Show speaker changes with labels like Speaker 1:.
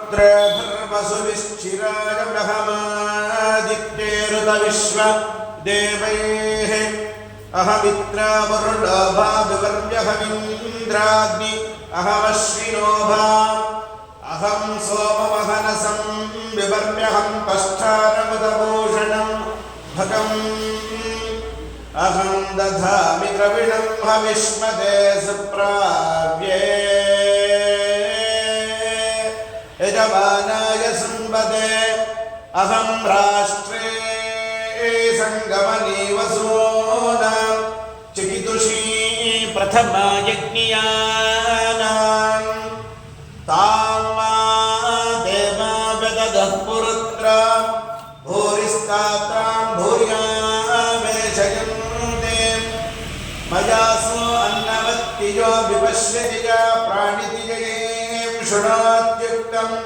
Speaker 1: पुत्रे धर्मसुनिश्चिराय ब्रह्मादित्येरुत विश्व देवैः अहमित्रावरुणोभा विवर्यहमिन्द्राग्नि अहमश्विनोभा अहं सोममहनसं विवर्म्यहं पश्चारमुदभूषणं भगम् अहं दधामि द्रविणं हविष्मते सुप्राव्ये यजमानाय संवदे अहं राष्ट्रे संगमने वसूनां चिकितुषी प्रथमा यज्ञियानां तां मा देवा वदतः पुरुत्रा भूरिस्तात्रां भूर्यावेशयन्ते मया सो अन्नवत्तियो विपश्यति या प्राणिति जयें शृणोत्युक्तम्